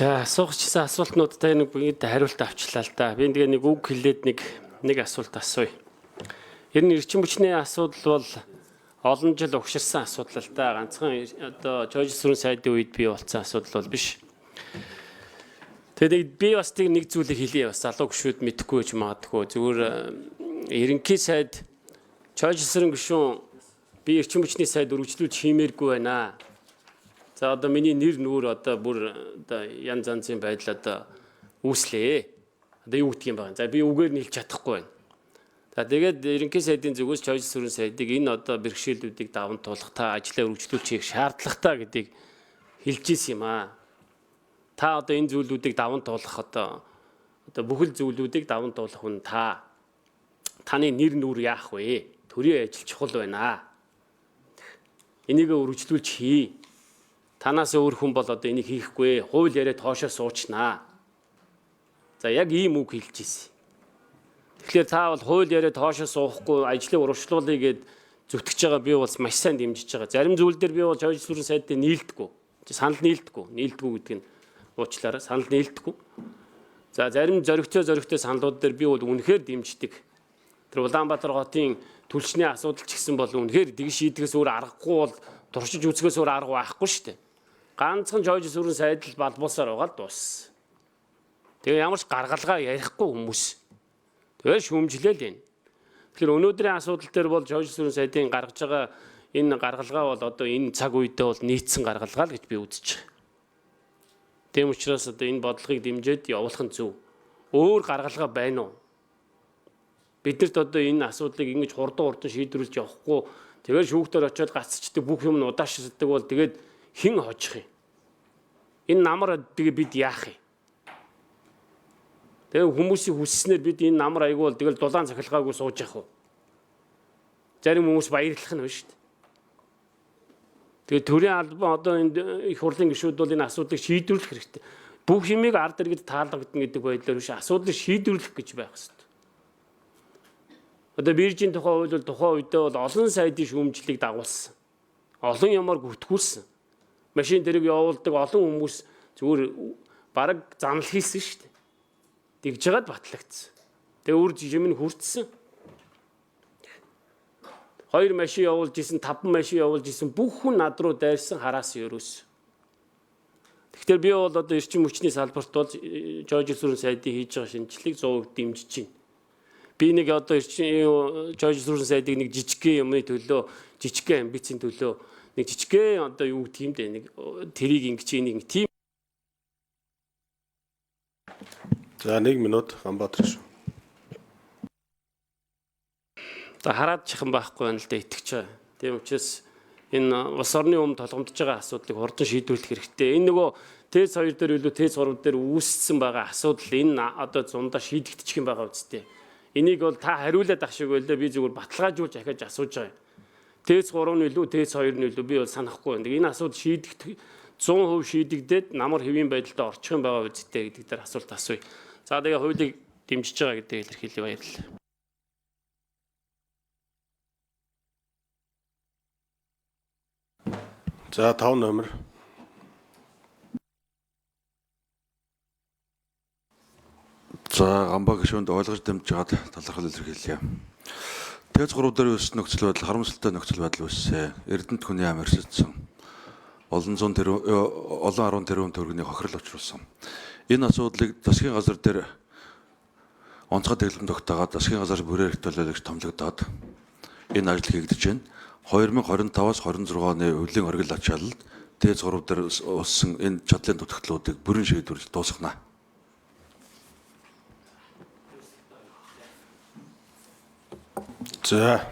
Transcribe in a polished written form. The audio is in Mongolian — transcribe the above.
За асуугчсан асуултнуудтай нэг бүгд хариулт авчлаа л да. Би тэгээ нэг үг хэлээд нэг асуулт асууя. Ер нь эрчим хүчний асуудал бол олон жил угширсан асуудал л да. Ганцхан одоо Жорж Сүрэн сайдын үед бий болсон асуудал бол биш. Тэгээд би бас нэг зүйлийг хэлье бас залуу гүшүүд мэдэхгүй гэж магадгүй. Зүгээр ерөнхий сайд Жорж Сүрэн гүшүүн би эрчим хүчний сайд өргөжлүүлж хиймээргүй байна. За одоо миний нэр нүүр одоо бүр одоо янз янзын байдал одоо үүслээ. Одоо юу гэдгийг юм байна. За би үгээр нь хэлж чадахгүй байна. За тэгээд ерөнхий сайдын зүгээс Жорж Сүрэн сайдыг энэ одоо бэрхшээлүүдийг даван туулах та ажлаа үргэлжлүүлчих шаардлагатай гэдгийг хэлж ийсэн юм аа. Та одоо энэ зүйлүүдийг даван туулах одоо бүхэл зүйлүүдийг даван туулах нь таны нэр нүүр яах вэ? Төрийн ажил чухал байна. Энийг үргэлжлүүлж хий. Танаас өөр хүн бол одоо энийг хийхгүй. Хууль яриад хоошоо суучнаа. За яг ийм үг хэлж ийсэн. Тэгэхээр та бол хууль яриад хоошоо суухгүй ажлыг урагшлуулъя гэд зүтгэж байгаа би бол маш сайн дэмжиж байгаа. Зарим зүйл дээр би бол Жорж Сүрэн сайдтай нийлдэггүй. Санал нийлдэггүй. Нийлдэггүй гэдэг нь уучлаарай. Санал нийлдэггүй. За зарим зөрөгтэй саналууд дээр би бол үнэхээр дэмждэг. Тэр Улаанбаатар хотын түлшний асуудал ч гэсэн бол үнэхээр дэг шийдгээс өөр аргагүй бол туршиж үзэхээс өөр арга байхгүй шүү дээ. Ганцхан Жорж Сүрэн сайд л балбуусаар байгаа л дууссан. Тэгээ ямар ч гаргалгаа ярихгүй хүмүүс. Тэгээ шүүмжлээ л энэ. Тэгэхээр өнөөдрийн асуудал дээр бол Жорж Сүрэн сайдын гаргаж байгаа энэ гаргалгаа бол одоо энэ цаг үедээ бол нийцсэн гаргалгаа л гэж би үзэж байгаа. Тийм учраас одоо энэ бодлогыг дэмжиж явуулах нь зөв. Өөр гаргалгаа байна уу? Биднэрт одоо энэ асуудлыг ингэж хурдан шийдвэрлэж явахгүй. Тэгээд шүүхтэр очиод гацчдаг бүх юм нь удаашрдаг бол тэгээд хэн хожих юм? Энэ намар тэгээ бид яах юм? Тэгээ хүмүүсийн хүсснээр бид энэ намар айгүй бол тэгэл дулаан цахилгаагүй сууж явах уу? Зарим хүмүүс баярлах нь шүү дээ. Тэгээ төрийн албан одоо энэ их хурлын гишүүд бол энэ асуудлыг шийдвэрлэх хэрэгтэй. Бүх юмыг ард иргэд таалагдана гэдэг байдлаар биш асуудлыг шийдвэрлэх гэж байх хэрэгтэй. Одоо биржийн тухай хууль бол тухайн үедээ бол олон сайдын шүүмжлэлийг дагуулсан. Олон ямаар гүтгүүлсэн. Машин тэрэг явуулдаг олон хүмүүс зүгээр бараг занал хийсэн шүү дээ. Тэгж жагаад батлагдсан. Тэгээ үр жим нь хүртсэн. 2 машин явуулж исэн, 5 машин явуулж исэн бүх хүн над руу дайрсан хараас ерөөс. Тэгэхээр би бол одоо эрчим хүчний салбарт бол Жорж Сүрэн сайдын хийж байгаа шинжилгээг 100% дэмжиж байна. Би нэг одоо Жорж Сүрэн сайдыг нэг жижигхэн юмны төлөө, жижигхэн амбицийн төлөө нэг жижигхэн одоо юу гэх юм бэ нэг тэрийг ингэж нэг тийм. За 1 минут Ганбаатар шүү. За хараад чихэн байхгүй байна л да итгэж байгаа. Тийм учраас энэ улс орны өмнө толгомдож байгаа асуудлыг хурдан шийдвэрлэх хэрэгтэй. Энэ нөгөө ТЭЦ 2 дээр илүү ТЭЦ 3 дээр үүссэн байгаа асуудал энэ одоо зундаа шийдэгдчих юм байгаа үстэй. Энийг бол та хариулаад ах шиг байлаа би зүгээр баталгаажуулж ахиж асууж байгаа юм. ТЭЦ 3 нь илүү ТЭЦ 2 нь илүү би бол санахгүй байна. Энэ асуудал шийдэгдэх 100% шийдэгдээд намар хэвийн байдалд орчих юм байгаа үстэй гэдэг дээр асуулт асууя. За тэгээ хуулийг дэмжиж байгаа гэдэг илэрхийлээ баярлалаа. За 5 номер. За Ганбаа гишүүнд ойлгож дамжгаад талархал илэрхийлье. ТЭЦ 3 дээр үүссэн нөхцөл байдал харамсалтай нөхцөл байдал үүссэн. Эрдэнэт хүний амь өрсөдсөн. Олон арван тэрбум төгрөгийн хохирол учруулсан. Энэ асуудлыг засгийн газар дээр онцгой дэглэм тогтоогоод засгийн газар бүрээр хэвтүүлэх гэж томлогдоод энэ ажил хийгдэж байна. 2025-аас 26 оны өвлийн оргил ачаалалд ТЭЦ 3 дээр уссан энэ чадлын дутагдлуудыг бүрэн шийдвэрлэж дуусгана. За